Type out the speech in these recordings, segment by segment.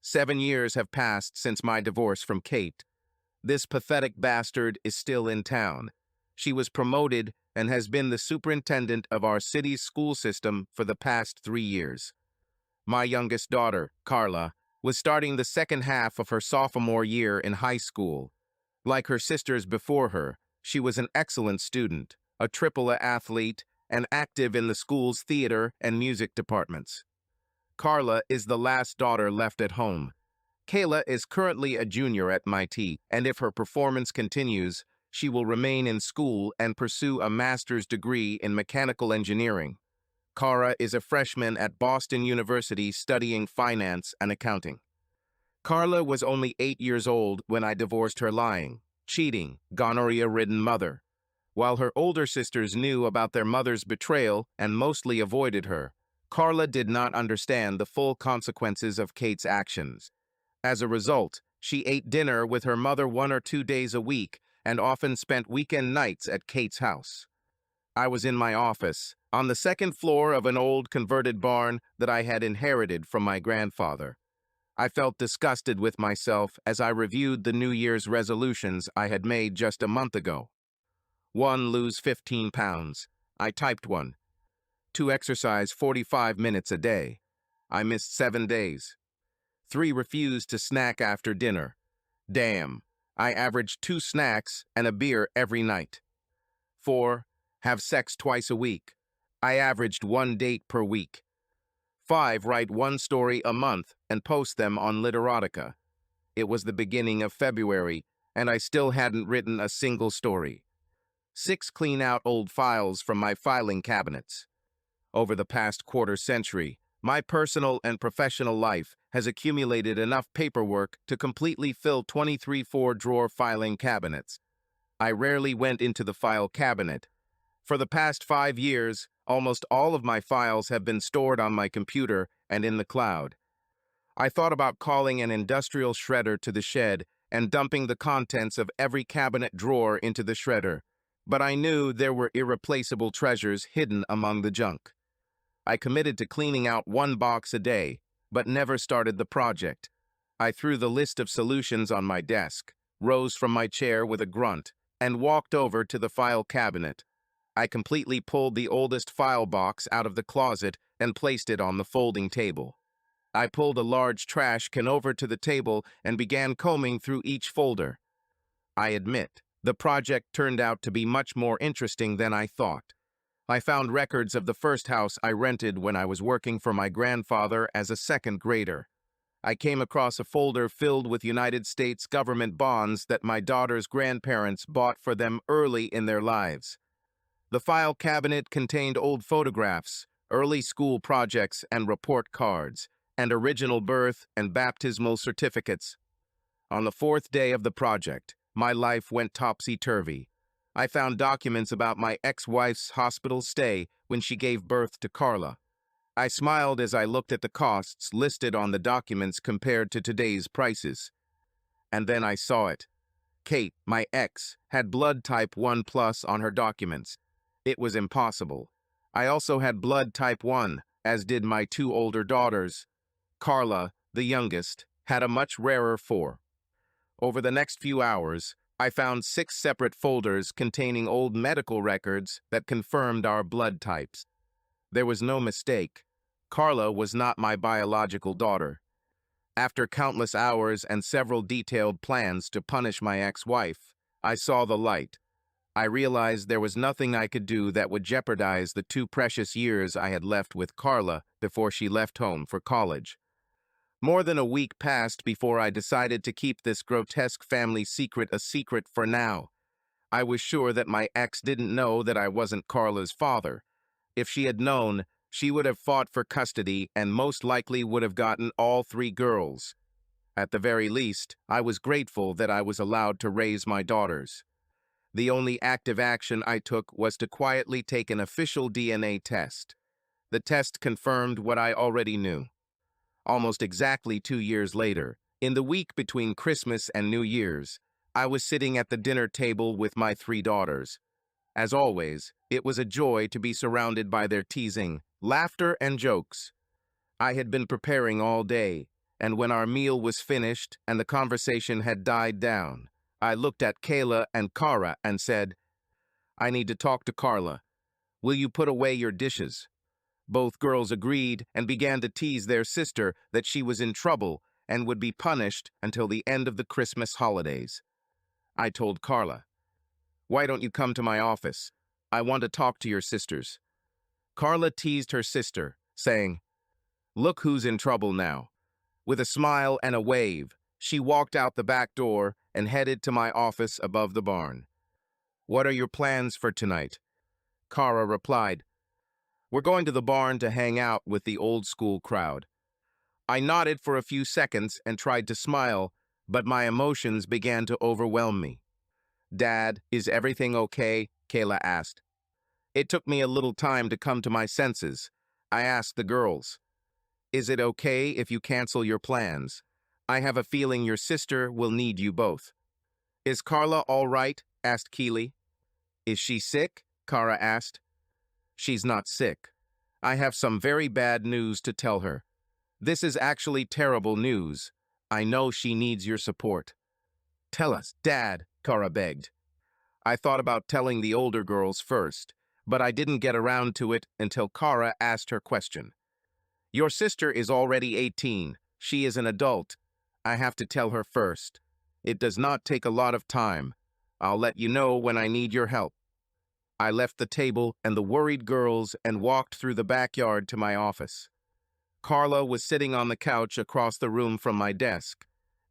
7 years have passed since my divorce from Kate. This pathetic bastard is still in town. She was promoted and has been the superintendent of our city's school system for the past 3 years. My youngest daughter, Carla, was starting the second half of her sophomore year in high school. Like her sisters before her, she was an excellent student, a AAA athlete, and active in the school's theater and music departments. Carla is the last daughter left at home. Kayla is currently a junior at MIT, and if her performance continues, she will remain in school and pursue a master's degree in mechanical engineering. Cara is a freshman at Boston University studying finance and accounting. Carla was only 8 years old when I divorced her lying, cheating, gonorrhea-ridden mother. While her older sisters knew about their mother's betrayal and mostly avoided her, Carla did not understand the full consequences of Kate's actions. As a result, she ate dinner with her mother 1 or 2 days a week and often spent weekend nights at Kate's house. I was in my office, on the second floor of an old converted barn that I had inherited from my grandfather. I felt disgusted with myself as I reviewed the New Year's resolutions I had made just a month ago. 1. Lose 15 pounds. I typed 1. 2. Exercise 45 minutes a day. I missed 7 days. 3. Refuse to snack after dinner. Damn, I averaged 2 snacks and a beer every night. 4. Have sex twice a week. I averaged 1 date per week. 5. Write 1 story a month and post them on Literotica. It was the beginning of February, and I still hadn't written a single story. 6. Clean out old files from my filing cabinets. Over the past quarter century, my personal and professional life has accumulated enough paperwork to completely fill 23 4-drawer filing cabinets. I rarely went into the file cabinet. For the past 5 years, almost all of my files have been stored on my computer and in the cloud. I thought about calling an industrial shredder to the shed and dumping the contents of every cabinet drawer into the shredder, but I knew there were irreplaceable treasures hidden among the junk. I committed to cleaning out 1 box a day, but never started the project. I threw the list of solutions on my desk, rose from my chair with a grunt, and walked over to the file cabinet. I completely pulled the oldest file box out of the closet and placed it on the folding table. I pulled a large trash can over to the table and began combing through each folder. I admit, the project turned out to be much more interesting than I thought. I found records of the first house I rented when I was working for my grandfather as a second grader. I came across a folder filled with United States government bonds that my daughter's grandparents bought for them early in their lives. The file cabinet contained old photographs, early school projects and report cards, and original birth and baptismal certificates. On the 4th day of the project, my life went topsy-turvy. I found documents about my ex-wife's hospital stay when she gave birth to Carla. I smiled as I looked at the costs listed on the documents compared to today's prices. And then I saw it. Kate, my ex, had blood type 1+ on her documents. It was impossible. I also had blood type 1, as did my 2 older daughters. Carla, the youngest, had a much rarer 4. Over the next few hours, I found 6 separate folders containing old medical records that confirmed our blood types. There was no mistake. Carla was not my biological daughter. After countless hours and several detailed plans to punish my ex-wife, I saw the light. I realized there was nothing I could do that would jeopardize the 2 precious years I had left with Carla before she left home for college. More than a week passed before I decided to keep this grotesque family secret a secret for now. I was sure that my ex didn't know that I wasn't Carla's father. If she had known, she would have fought for custody and most likely would have gotten all 3 girls. At the very least, I was grateful that I was allowed to raise my daughters. The only active action I took was to quietly take an official DNA test. The test confirmed what I already knew. Almost exactly 2 years later, in the week between Christmas and New Year's, I was sitting at the dinner table with my 3 daughters. As always, it was a joy to be surrounded by their teasing, laughter, and jokes. I had been preparing all day, And when our meal was finished and the conversation had died down, I looked at Kayla and Kara and said, "I need to talk to Carla. Will you put away your dishes?" Both girls agreed and began to tease their sister that she was in trouble and would be punished until the end of the Christmas holidays. I told Carla, "Why don't you come to my office? I want to talk to your sisters." Carla teased her sister, saying, "Look who's in trouble now." With a smile and a wave, she walked out the back door and headed to my office above the barn. "What are your plans for tonight?" Kara replied, "We're going to the barn to hang out with the old school crowd." I nodded for a few seconds and tried to smile, but my emotions began to overwhelm me. "Dad, is everything okay?" Kayla asked. It took me a little time to come to my senses. I asked the girls, "Is it okay if you cancel your plans? I have a feeling your sister will need you both." "Is Carla all right?" asked Keely. "Is she sick?" Kara asked. "She's not sick. I have some very bad news to tell her. This is actually terrible news. I know she needs your support." "Tell us, Dad," Kara begged. I thought about telling the older girls first, but I didn't get around to it until Kara asked her question. "Your sister is already 18. She is an adult. I have to tell her first. It does not take a lot of time. I'll let you know when I need your help." I left the table and the worried girls and walked through the backyard to my office. Carla was sitting on the couch across the room from my desk.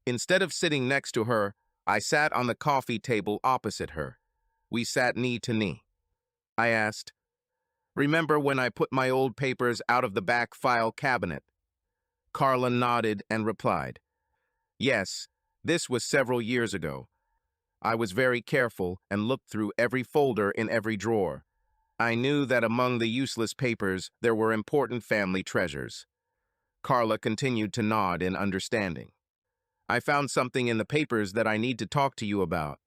Instead of sitting next to her, I sat on the coffee table opposite her. We sat knee to knee. I asked, "Remember when I put my old papers out of the back file cabinet?" Carla nodded and replied, "Yes, this was several years ago. I was very careful and looked through every folder in every drawer. I knew that among the useless papers there were important family treasures." Carla continued to nod in understanding. "I found something in the papers that I need to talk to you about.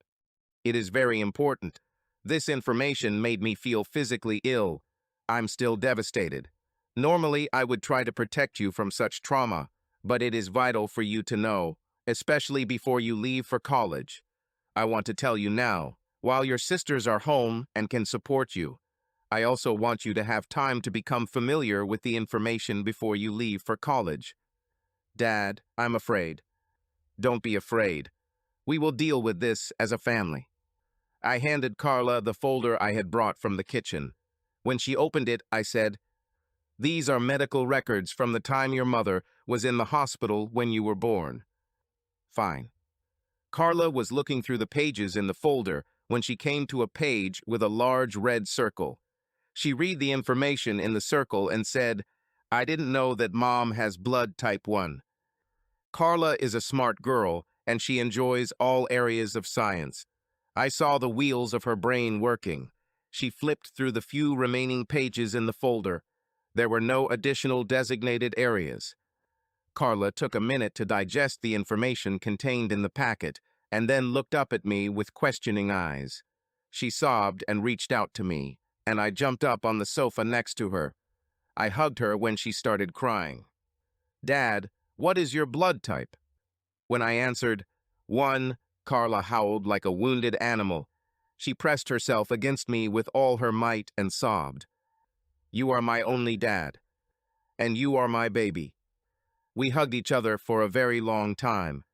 It is very important. This information made me feel physically ill. I'm still devastated. Normally, I would try to protect you from such trauma, but it is vital for you to know, especially before you leave for college. I want to tell you now, while your sisters are home and can support you, I also want you to have time to become familiar with the information before you leave for college." "Dad, I'm afraid." "Don't be afraid. We will deal with this as a family." I handed Carla the folder I had brought from the kitchen. When she opened it, I said, "These are medical records from the time your mother was in the hospital when you were born." "Fine." Carla was looking through the pages in the folder when she came to a page with a large red circle. She read the information in the circle and said, "I didn't know that Mom has blood type 1. Carla is a smart girl, and she enjoys all areas of science. I saw the wheels of her brain working. She flipped through the few remaining pages in the folder. There were no additional designated areas." Carla took a minute to digest the information contained in the packet and then looked up at me with questioning eyes. She sobbed and reached out to me, and I jumped up on the sofa next to her. I hugged her when she started crying. "Dad, what is your blood type?" When I answered, "1," Carla howled like a wounded animal. She pressed herself against me with all her might and sobbed. "You are my only dad, and you are my baby." We hugged each other for a very long time.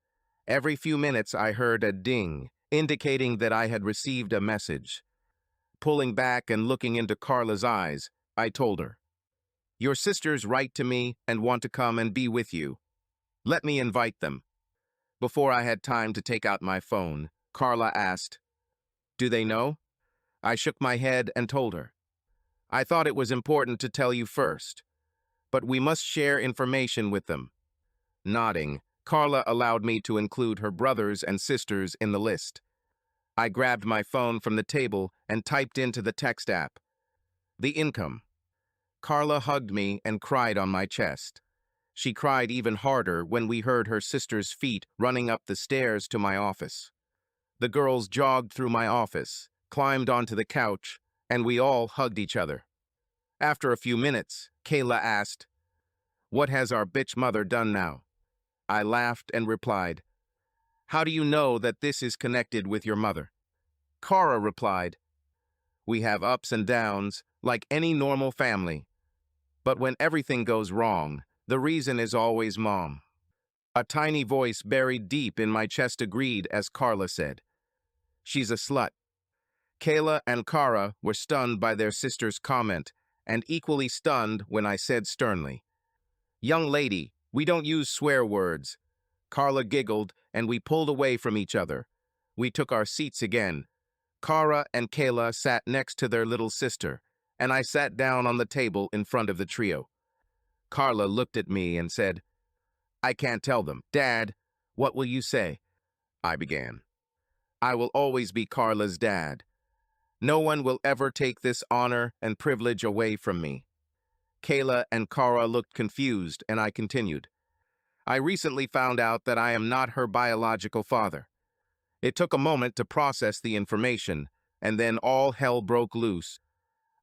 Every few minutes I heard a ding, indicating that I had received a message. Pulling back and looking into Carla's eyes, I told her, "Your sisters write to me and want to come and be with you. Let me invite them." Before I had time to take out my phone, Carla asked, "Do they know?" I shook my head and told her, "I thought it was important to tell you first, but we must share information with them." Nodding, Carla allowed me to include her brothers and sisters in the list. I grabbed my phone from the table and typed into the text app, "The income." Carla hugged me and cried on my chest. She cried even harder when we heard her sister's feet running up the stairs to my office. The girls jogged through my office, climbed onto the couch, and we all hugged each other. After a few minutes, Kayla asked, "What has our bitch mother done now?" I laughed and replied, "How do you know that this is connected with your mother?" Kara replied, "We have ups and downs, like any normal family. But when everything goes wrong, the reason is always Mom." A tiny voice buried deep in my chest agreed as Carla said, "She's a slut." Kayla and Kara were stunned by their sister's comment, and equally stunned when I said sternly, "Young lady, we don't use swear words." Carla giggled, and we pulled away from each other. We took our seats again. Kara and Kayla sat next to their little sister, and I sat down on the table in front of the trio. Carla looked at me and said, "I can't tell them. Dad, what will you say?" I began. "I will always be Carla's dad. No one will ever take this honor and privilege away from me." Kayla and Kara looked confused, and I continued. "I recently found out that I am not her biological father." It took a moment to process the information, and then all hell broke loose.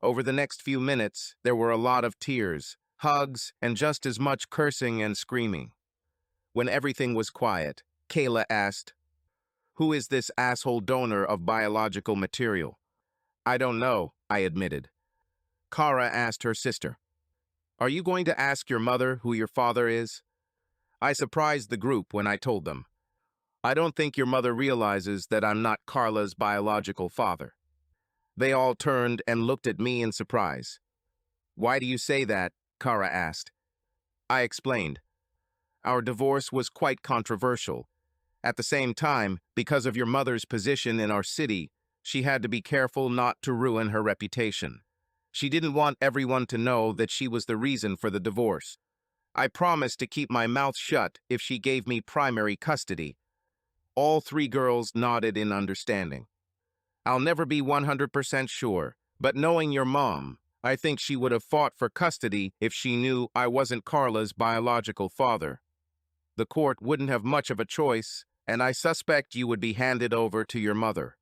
Over the next few minutes, there were a lot of tears, hugs, and just as much cursing and screaming. When everything was quiet, Kayla asked, "Who is this asshole donor of biological material?" "I don't know," I admitted. Kara asked her sister, "Are you going to ask your mother who your father is?" I surprised the group when I told them, "I don't think your mother realizes that I'm not Carla's biological father." They all turned and looked at me in surprise. "Why do you say that?" Kara asked. I explained. "Our divorce was quite controversial. At the same time, because of your mother's position in our city, she had to be careful not to ruin her reputation. She didn't want everyone to know that she was the reason for the divorce. I promised to keep my mouth shut if she gave me primary custody." All three girls nodded in understanding. "I'll never be 100% sure, but knowing your mom, I think she would have fought for custody if she knew I wasn't Carla's biological father. The court wouldn't have much of a choice, and I suspect you would be handed over to your mother.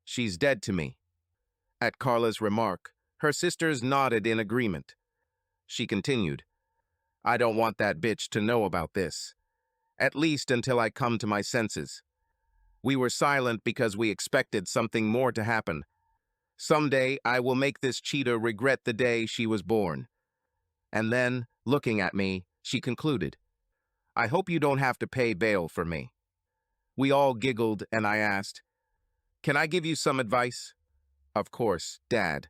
She's dead to me." At Carla's remark, her sisters nodded in agreement. She continued, "I don't want that bitch to know about this, at least until I come to my senses." We were silent because we expected something more to happen. "Someday I will make this cheetah regret the day she was born." And then, looking at me, she concluded, "I hope you don't have to pay bail for me." We all giggled, and I asked, "Can I give you some advice?" "Of course, Dad.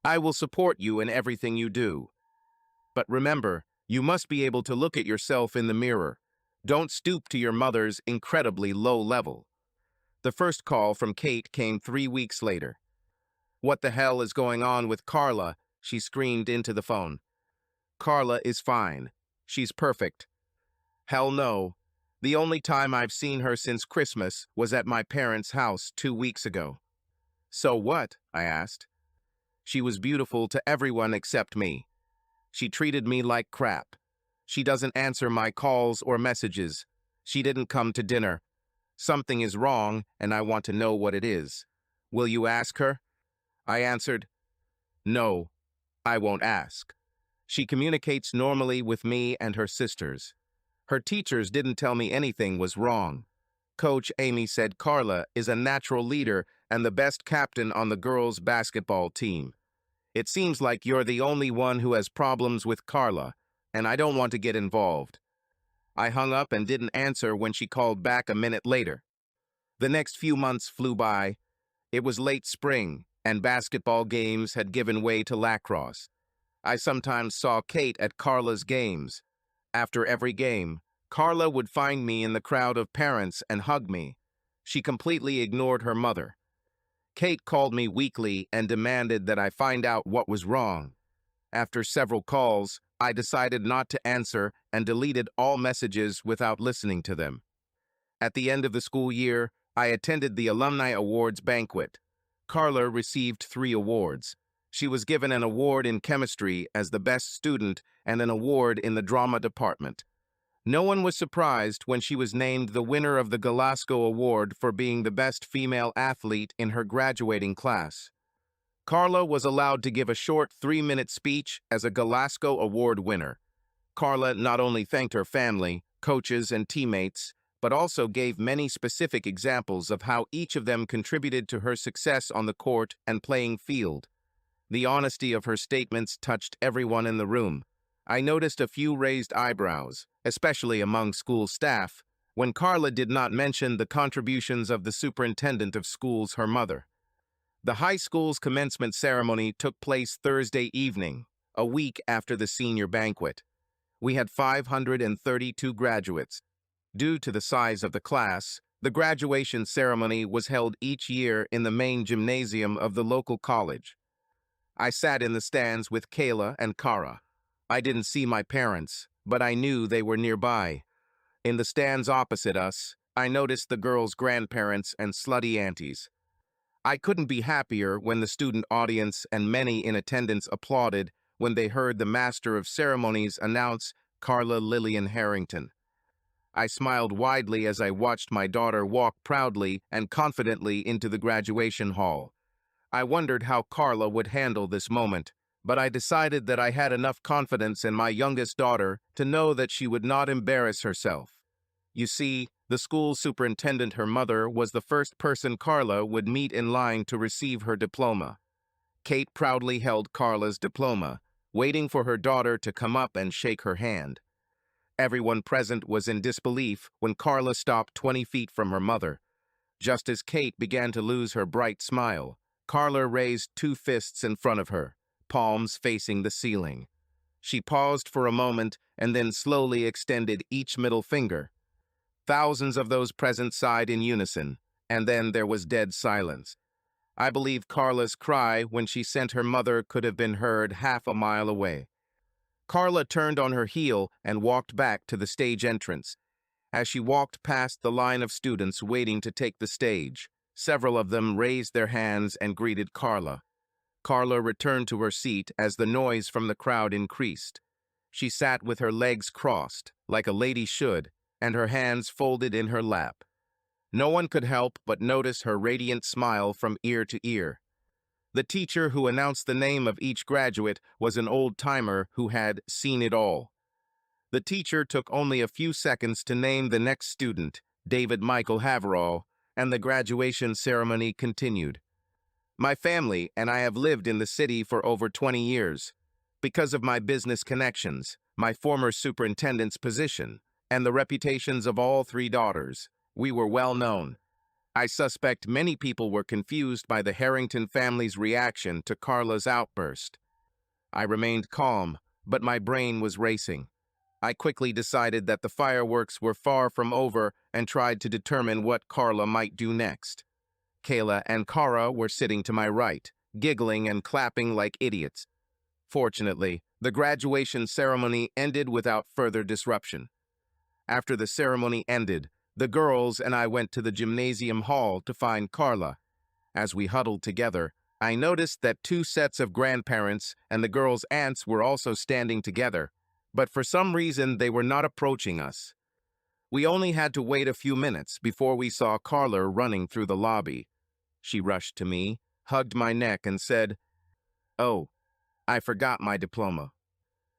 I will support you in everything you do. But remember, you must be able to look at yourself in the mirror. Don't stoop to your mother's incredibly low level." The first call from Kate came 3 weeks later. "What the hell is going on with Carla?" she screamed into the phone. "Carla is fine. She's perfect." "Hell no. The only time I've seen her since Christmas was at my parents' house 2 weeks ago." "So what?" I asked. "She was beautiful to everyone except me. She treated me like crap. She doesn't answer my calls or messages. She didn't come to dinner. Something is wrong, and I want to know what it is. Will you ask her?" I answered, "No, I won't ask. She communicates normally with me and her sisters. Her teachers didn't tell me anything was wrong. Coach Amy said Carla is a natural leader and the best captain on the girls' basketball team. It seems like you're the only one who has problems with Carla, and I don't want to get involved." I hung up and didn't answer when she called back a minute later. The next few months flew by. It was late spring, and basketball games had given way to lacrosse. I sometimes saw Kate at Carla's games. After every game, Carla would find me in the crowd of parents and hug me. She completely ignored her mother. Kate called me weekly and demanded that I find out what was wrong. After several calls, I decided not to answer and deleted all messages without listening to them. At the end of the school year, I attended the Alumni Awards banquet. Carla received 3 awards. She was given an award in chemistry as the best student and an award in the drama department. No one was surprised when she was named the winner of the Galasco Award for being the best female athlete in her graduating class. Carla was allowed to give a short 3-minute speech as a Galasco Award winner. Carla not only thanked her family, coaches, and teammates, but also gave many specific examples of how each of them contributed to her success on the court and playing field. The honesty of her statements touched everyone in the room. I noticed a few raised eyebrows, especially among school staff, when Carla did not mention the contributions of the superintendent of schools, her mother. The high school's commencement ceremony took place Thursday evening, a week after the senior banquet. We had 532 graduates. Due to the size of the class, the graduation ceremony was held each year in the main gymnasium of the local college. I sat in the stands with Kayla and Kara. I didn't see my parents, but I knew they were nearby. In the stands opposite us, I noticed the girls' grandparents and slutty aunties. I couldn't be happier when the student audience and many in attendance applauded when they heard the Master of Ceremonies announce Carla Lillian Harrington. I smiled widely as I watched my daughter walk proudly and confidently into the graduation hall. I wondered how Carla would handle this moment, but I decided that I had enough confidence in my youngest daughter to know that she would not embarrass herself. You see, the school superintendent, her mother, was the first person Carla would meet in line to receive her diploma. Kate proudly held Carla's diploma, waiting for her daughter to come up and shake her hand. Everyone present was in disbelief when Carla stopped 20 feet from her mother. Just as Kate began to lose her bright smile, Carla raised two fists in front of her, palms facing the ceiling. She paused for a moment and then slowly extended each middle finger. Thousands of those present sighed in unison, and then there was dead silence. I believe Carla's cry when she sent her mother could have been heard half a mile away. Carla turned on her heel and walked back to the stage entrance. As she walked past the line of students waiting to take the stage, several of them raised their hands and greeted Carla. Carla returned to her seat as the noise from the crowd increased. She sat with her legs crossed, like a lady should, and her hands folded in her lap. No one could help but notice her radiant smile from ear to ear. The teacher who announced the name of each graduate was an old-timer who had seen it all. The teacher took only a few seconds to name the next student, David Michael Haverall, and the graduation ceremony continued. My family and I have lived in the city for over 20 years. Because of my business connections, my former superintendent's position, and the reputations of all three daughters, we were well known. I suspect many people were confused by the Harrington family's reaction to Carla's outburst. I remained calm, but my brain was racing. I quickly decided that the fireworks were far from over and tried to determine what Carla might do next. Kayla and Kara were sitting to my right, giggling and clapping like idiots. Fortunately, the graduation ceremony ended without further disruption. After the ceremony ended, the girls and I went to the gymnasium hall to find Carla. As we huddled together, I noticed that two sets of grandparents and the girls' aunts were also standing together, but for some reason they were not approaching us. We only had to wait a few minutes before we saw Carla running through the lobby. She rushed to me, hugged my neck, and said, "Oh, I forgot my diploma."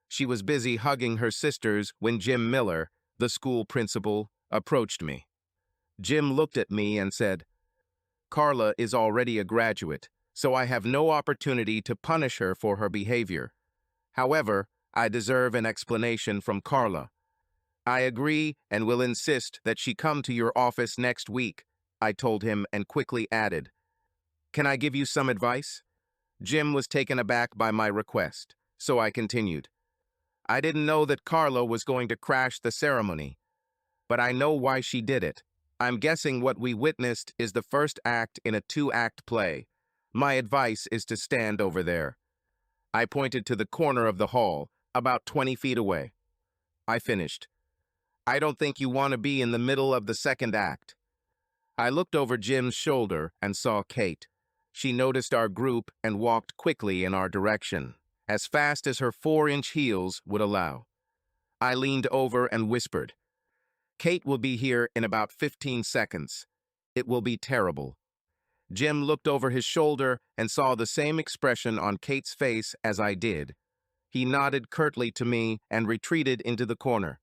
She was busy hugging her sisters when Jim Miller, the school principal, approached me. Jim looked at me and said, "Carla is already a graduate, so I have no opportunity to punish her for her behavior. However, I deserve an explanation from Carla. I agree and will insist that she come to your office next week," I told him and quickly added, "Can I give you some advice?" Jim was taken aback by my request, so I continued. "I didn't know that Carla was going to crash the ceremony, but I know why she did it. I'm guessing what we witnessed is the first act in a two-act play. My advice is to stand over there." I pointed to the corner of the hall, about 20 feet away. I finished. "I don't think you want to be in the middle of the second act." I looked over Jim's shoulder and saw Kate. She noticed our group and walked quickly in our direction, as fast as her 4-inch heels would allow. I leaned over and whispered, "Kate will be here in about 15 seconds. It will be terrible." Jim looked over his shoulder and saw the same expression on Kate's face as I did. He nodded curtly to me and retreated into the corner.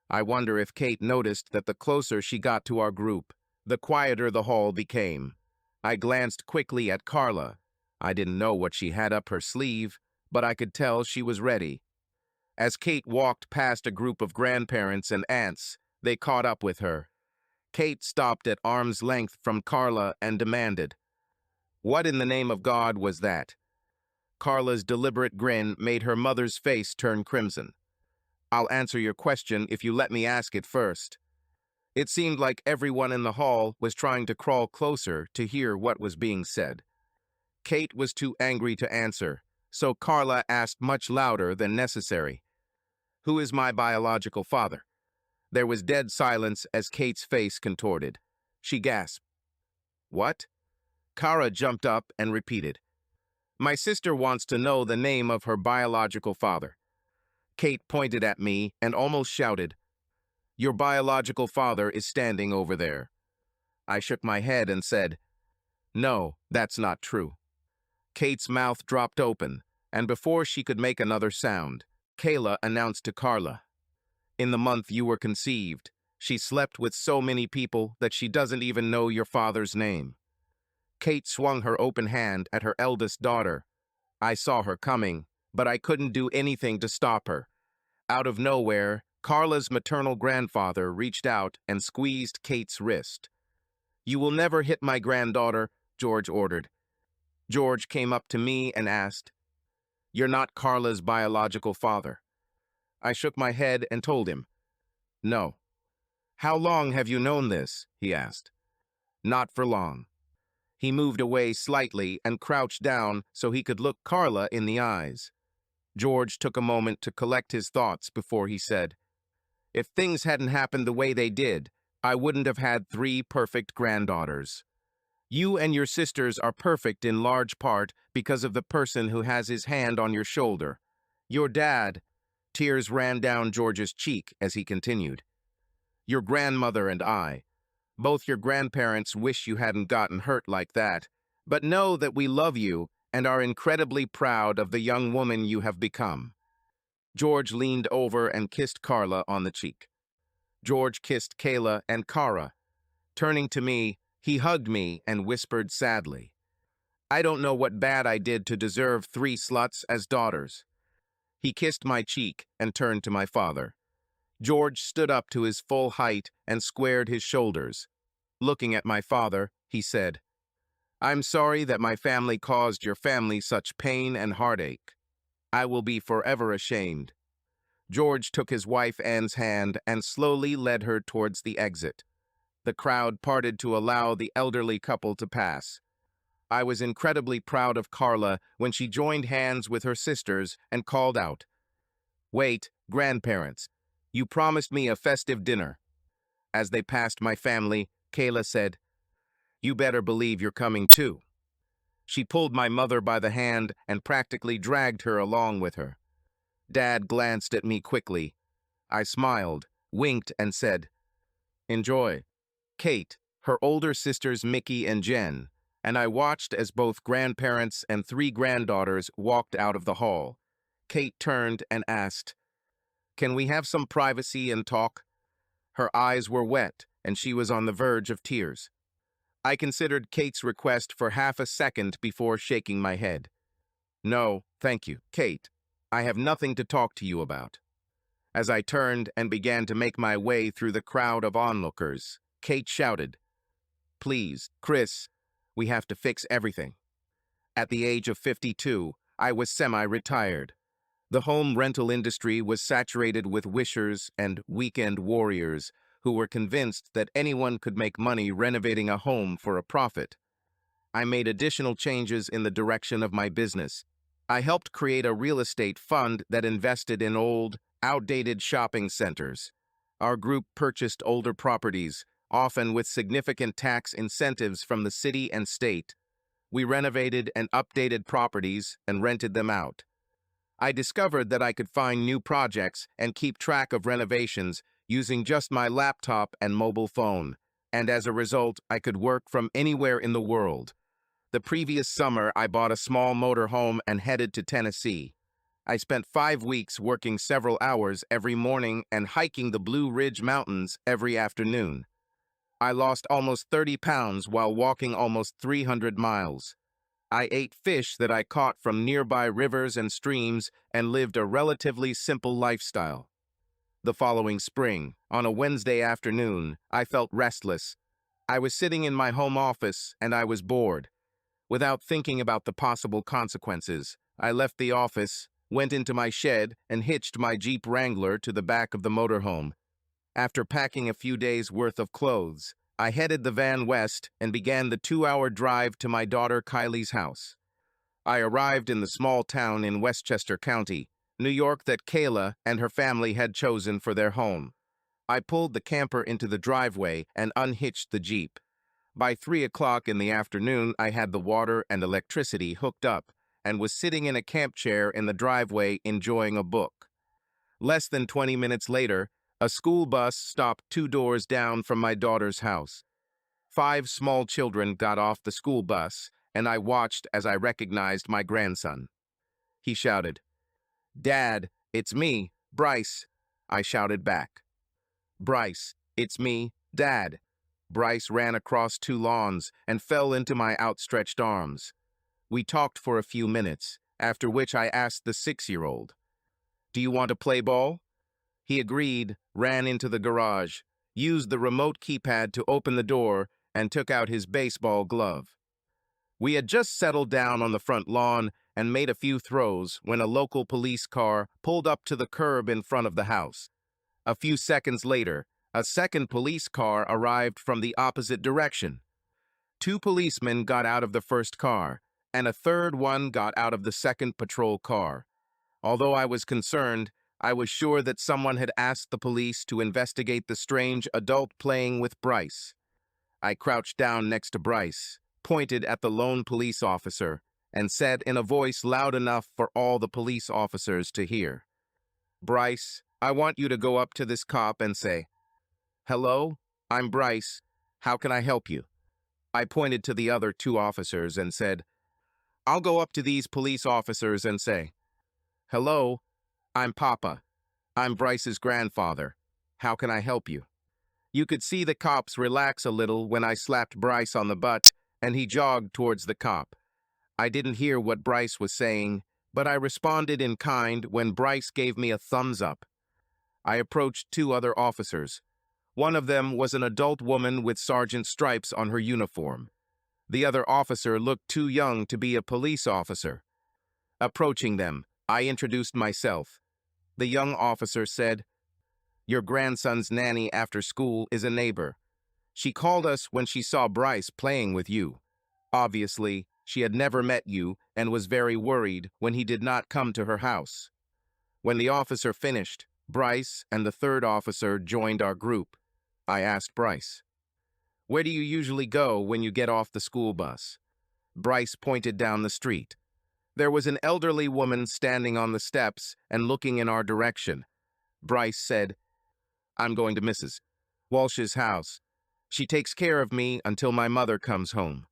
I wonder if Kate noticed that the closer she got to our group, the quieter the hall became. I glanced quickly at Carla. I didn't know what she had up her sleeve, but I could tell she was ready. As Kate walked past a group of grandparents and aunts, they caught up with her. Kate stopped at arm's length from Carla and demanded, "What in the name of God was that?" Carla's deliberate grin made her mother's face turn crimson. "I'll answer your question if you let me ask it first." It seemed like everyone in the hall was trying to crawl closer to hear what was being said. Kate was too angry to answer, so Carla asked much louder than necessary, "Who is my biological father?" There was dead silence as Kate's face contorted. She gasped, "What?" Kara jumped up and repeated, "My sister wants to know the name of her biological father." Kate pointed at me and almost shouted, "Your biological father is standing over there." I shook my head and said, "No, that's not true." Kate's mouth dropped open, and before she could make another sound, Kayla announced to Carla, "In the month you were conceived, she slept with so many people that she doesn't even know your father's name." Kate swung her open hand at her eldest daughter. I saw her coming, but I couldn't do anything to stop her. Out of nowhere, Carla's maternal grandfather reached out and squeezed Kate's wrist. "You will never hit my granddaughter," George ordered. George came up to me and asked, "You're not Carla's biological father." I shook my head and told him, "No." "How long have you known this?" he asked. "Not for long." He moved away slightly and crouched down so he could look Carla in the eyes. George took a moment to collect his thoughts before he said, "If things hadn't happened the way they did, I wouldn't have had 3 perfect granddaughters. You and your sisters are perfect in large part because of the person who has his hand on your shoulder. Your dad." Tears ran down George's cheek as he continued. "Your grandmother and I. Both your grandparents wish you hadn't gotten hurt like that, but know that we love you and are incredibly proud of the young woman you have become." George leaned over and kissed Carla on the cheek. George kissed Kayla and Kara. Turning to me, he hugged me and whispered sadly, "I don't know what bad I did to deserve 3 sluts as daughters." He kissed my cheek and turned to my father. George stood up to his full height and squared his shoulders. Looking at my father, he said, "I'm sorry that my family caused your family such pain and heartache. I will be forever ashamed." George took his wife Anne's hand and slowly led her towards the exit. The crowd parted to allow the elderly couple to pass. I was incredibly proud of Carla when she joined hands with her sisters and called out, "Wait, grandparents, you promised me a festive dinner." As they passed my family, Kayla said, "You better believe you're coming too." She pulled my mother by the hand and practically dragged her along with her. Dad glanced at me quickly. I smiled, winked, and said, "Enjoy." Kate, her older sisters Mickey and Jen, and I watched as both grandparents and 3 granddaughters walked out of the hall. Kate turned and asked, "Can we have some privacy and talk?" Her eyes were wet, and she was on the verge of tears. I considered Kate's request for half a second before shaking my head. "No, thank you, Kate. I have nothing to talk to you about." As I turned and began to make my way through the crowd of onlookers, Kate shouted, "Please, Chris, we have to fix everything." At the age of 52, I was semi-retired. The home rental industry was saturated with wishers and weekend warriors who were convinced that anyone could make money renovating a home for a profit. I made additional changes in the direction of my business. I helped create a real estate fund that invested in old, outdated shopping centers. Our group purchased older properties, often with significant tax incentives from the city and state. We renovated and updated properties and rented them out. I discovered that I could find new projects and keep track of renovations using just my laptop and mobile phone, and as a result, I could work from anywhere in the world. The previous summer, I bought a small motorhome and headed to Tennessee. I spent 5 weeks working several hours every morning and hiking the Blue Ridge Mountains every afternoon. I lost almost 30 pounds while walking almost 300 miles. I ate fish that I caught from nearby rivers and streams and lived a relatively simple lifestyle. The following spring, on a Wednesday afternoon, I felt restless. I was sitting in my home office and I was bored. Without thinking about the possible consequences, I left the office, went into my shed, and hitched my Jeep Wrangler to the back of the motorhome. After packing a few days' worth of clothes, I headed the van west and began the 2-hour drive to my daughter Kylie's house. I arrived in the small town in Westchester County, New York that Kayla and her family had chosen for their home. I pulled the camper into the driveway and unhitched the Jeep. By 3 o'clock in the afternoon, I had the water and electricity hooked up and was sitting in a camp chair in the driveway enjoying a book. Less than 20 minutes later, a school bus stopped 2 doors down from my daughter's house. 5 small children got off the school bus, and I watched as I recognized my grandson. He shouted, "Dad, it's me, Bryce." I shouted back, "Bryce, it's me, Dad." Bryce ran across 2 lawns and fell into my outstretched arms. We talked for a few minutes, after which I asked the 6-year-old, "Do you want to play ball?" He agreed, ran into the garage, used the remote keypad to open the door, and took out his baseball glove. We had just settled down on the front lawn and made a few throws when a local police car pulled up to the curb in front of the house. A few seconds later, a second police car arrived from the opposite direction. 2 policemen got out of the first car, and a third one got out of the second patrol car. Although I was concerned, I was sure that someone had asked the police to investigate the strange adult playing with Bryce. I crouched down next to Bryce, pointed at the lone police officer, and said in a voice loud enough for all the police officers to hear, "Bryce, I want you to go up to this cop and say, 'Hello, I'm Bryce. How can I help you?'" I pointed to the other 2 officers and said, "I'll go up to these police officers and say, 'Hello, I'm Papa. I'm Bryce's grandfather. How can I help you?'" You could see the cops relax a little when I slapped Bryce on the butt, and he jogged towards the cop. I didn't hear what Bryce was saying, but I responded in kind when Bryce gave me a thumbs up. I approached 2 other officers. One of them was an adult woman with sergeant stripes on her uniform. The other officer looked too young to be a police officer. Approaching them, I introduced myself. The young officer said, "Your grandson's nanny after school is a neighbor. She called us when she saw Bryce playing with you. Obviously, she had never met you and was very worried when he did not come to her house." When the officer finished, Bryce and the third officer joined our group. I asked Bryce, "Where do you usually go when you get off the school bus?" Bryce pointed down the street. There was an elderly woman standing on the steps and looking in our direction. Bryce said, "I'm going to Mrs. Walsh's house. She takes care of me until my mother comes home."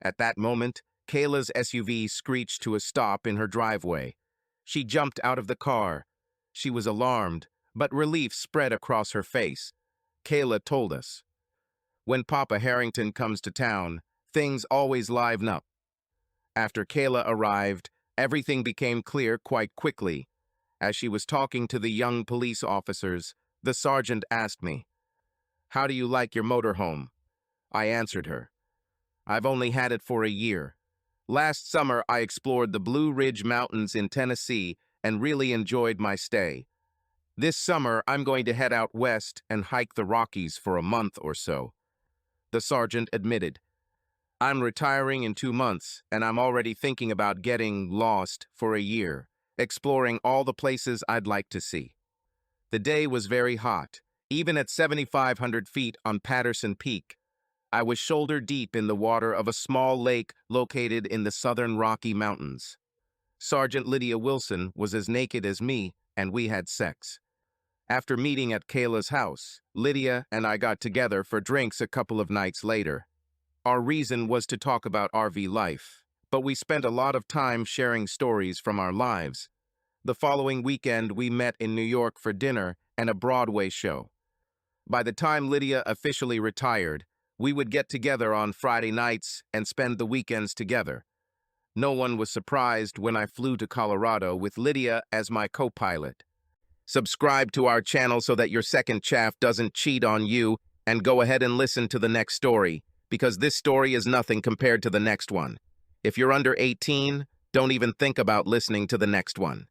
At that moment, Kayla's SUV screeched to a stop in her driveway. She jumped out of the car. She was alarmed, but relief spread across her face. Kayla told us, "When Papa Harrington comes to town, things always liven up." After Kayla arrived, everything became clear quite quickly. As she was talking to the young police officers, the sergeant asked me, "How do you like your motorhome?" I answered her, "I've only had it for a year. Last summer, I explored the Blue Ridge Mountains in Tennessee and really enjoyed my stay. This summer, I'm going to head out west and hike the Rockies for a month or so." The sergeant admitted, "I'm retiring in 2 months, and I'm already thinking about getting lost for a year, exploring all the places I'd like to see." The day was very hot. Even at 7,500 feet on Patterson Peak, I was shoulder deep in the water of a small lake located in the southern Rocky Mountains. Sergeant Lydia Wilson was as naked as me, and we had sex. After meeting at Kayla's house, Lydia and I got together for drinks a couple of nights later. Our reason was to talk about RV life, but we spent a lot of time sharing stories from our lives. The following weekend, we met in New York for dinner and a Broadway show. By the time Lydia officially retired, we would get together on Friday nights and spend the weekends together. No one was surprised when I flew to Colorado with Lydia as my co-pilot. Subscribe to our channel so that your second chaff doesn't cheat on you, and go ahead and listen to the next story, because this story is nothing compared to the next one. If you're under 18, don't even think about listening to the next one.